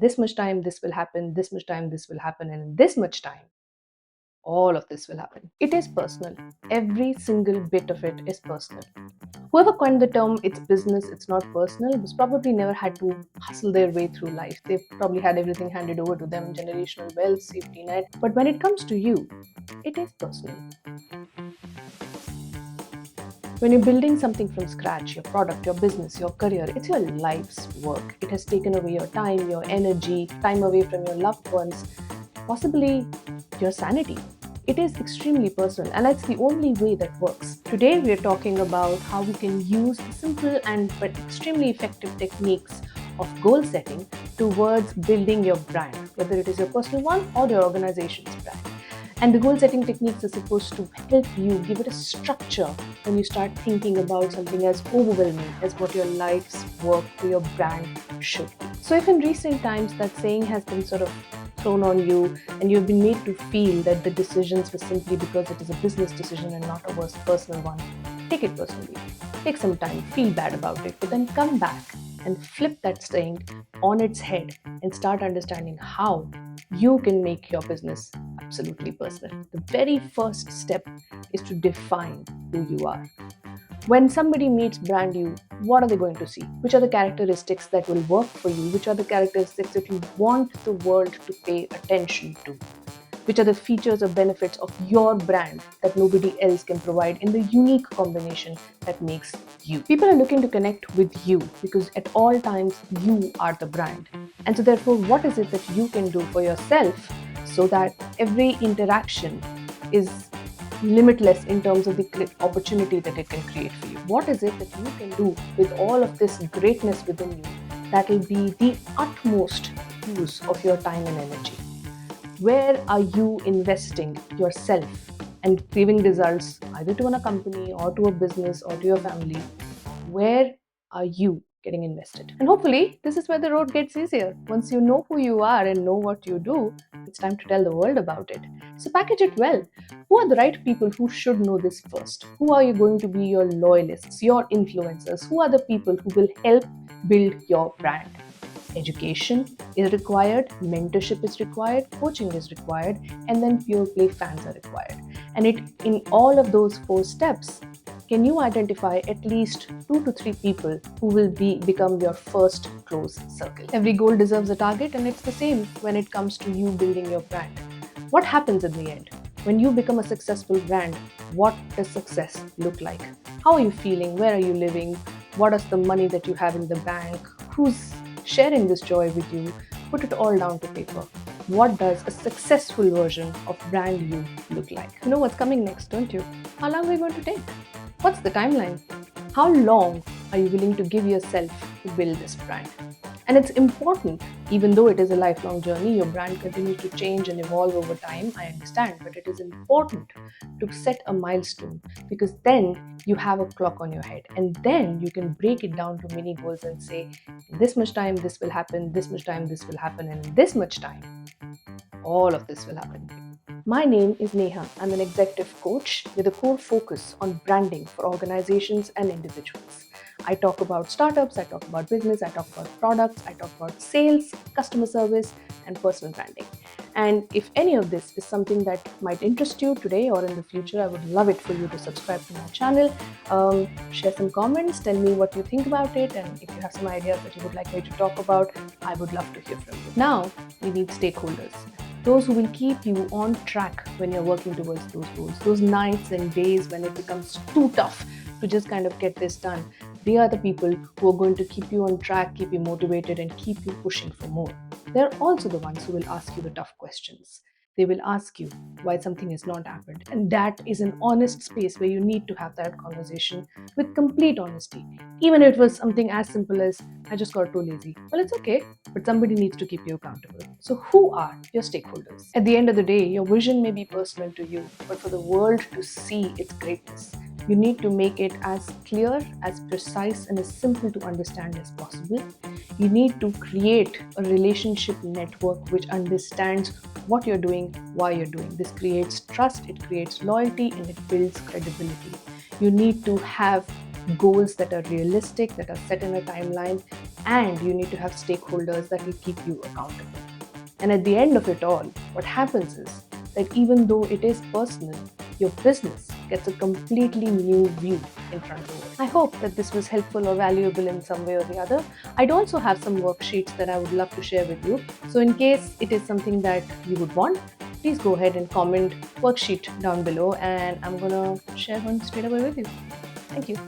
this much time this will happen, this much time this will happen, and in this much time all of this will happen. It is personal. Every single bit of it is personal. Whoever coined the term "it's business, it's not personal" was probably never had to hustle their way through life. They've probably had everything handed over to them, generational wealth, safety net. But when it comes to you, it is personal. When you're building something from scratch, your product, your business, your career, it's your life's work. It has taken away your time, your energy, time away from your loved ones, possibly your sanity. It is extremely personal, and that's the only way that works. Today, we are talking about how we can use simple and but extremely effective techniques of goal setting towards building your brand, whether it is your personal one or your organization's brand. And the goal setting techniques are supposed to help you give it a structure when you start thinking about something as overwhelming as what your life's work or your brand should be. So, if in recent times that saying has been sort of thrown on you and you've been made to feel that the decisions were simply because it is a business decision and not a personal one, take it personally. Take some time, feel bad about it, but then come back and flip that saying on its head and start understanding how you can make your business absolutely personal. The very first step is to define who you are. When somebody meets brand you, what are they going to see? Which are the characteristics that will work for you? Which are the characteristics that you want the world to pay attention to? Which are the features or benefits of your brand that nobody else can provide in the unique combination that makes you? People are looking to connect with you because at all times you are the brand. And so therefore, what is it that you can do for yourself so that every interaction is limitless in terms of the opportunity that it can create for you? What is it that you can do with all of this greatness within you that will be the utmost use of your time and energy? Where are you investing yourself and giving results either to a company or to a business or to your family? Where are you getting invested? And hopefully, this is where the road gets easier. Once you know who you are and know what you do, it's time to tell the world about it. So package it well. Who are the right people who should know this first? Who are you going to be your loyalists, your influencers? Who are the people who will help build your brand? Education is required, mentorship is required, coaching is required, and then pure play fans are required. And in all of those 4 steps, can you identify at least 2 to 3 people who will become your first close circle? Every goal deserves a target, and it's the same when it comes to you building your brand. What happens in the end? When you become a successful brand, what does success look like? How are you feeling? Where are you living? What is the money that you have in the bank? Who's sharing this joy with you? Put it all down to paper. What does a successful version of brand you look like? You know what's coming next, don't you? How long are you going to take? What's the timeline? How long are you willing to give yourself to build this brand? And it's important, even though it is a lifelong journey, your brand continues to change and evolve over time, I understand, but it is important to set a milestone because then you have a clock on your head and then you can break it down to mini goals and say, in this much time this will happen, this much time this will happen, and in this much time, all of this will happen. My name is Neha. I'm an executive coach with a core focus on branding for organizations and individuals. I talk about startups, I talk about business, I talk about products, I talk about sales, customer service, and personal branding. And if any of this is something that might interest you today or in the future, I would love it for you to subscribe to my channel, share some comments, tell me what you think about it, and if you have some ideas that you would like me to talk about, I would love to hear from you. Now, we need stakeholders. Those who will keep you on track when you're working towards those goals. Those nights and days when it becomes too tough to just kind of get this done. They are the people who are going to keep you on track, keep you motivated, and keep you pushing for more. They're also the ones who will ask you the tough questions. They will ask you why something has not happened. And that is an honest space where you need to have that conversation with complete honesty. Even if it was something as simple as, I just got too lazy. Well, it's okay, but somebody needs to keep you accountable. So who are your stakeholders? At the end of the day, your vision may be personal to you, but for the world to see its greatness, you need to make it as clear, as precise, and as simple to understand as possible. You need to create a relationship network which understands what you're doing, why you're doing. This creates trust, it creates loyalty, and it builds credibility. You need to have goals that are realistic, that are set in a timeline, and you need to have stakeholders that will keep you accountable. And at the end of it all, what happens is that even though it is personal, your business gets a completely new view in front of it. I hope that this was helpful or valuable in some way or the other. I'd also have some worksheets that I would love to share with you. So, in case it is something that you would want, please go ahead and comment worksheet down below, and I'm gonna share one straight away with you. Thank you.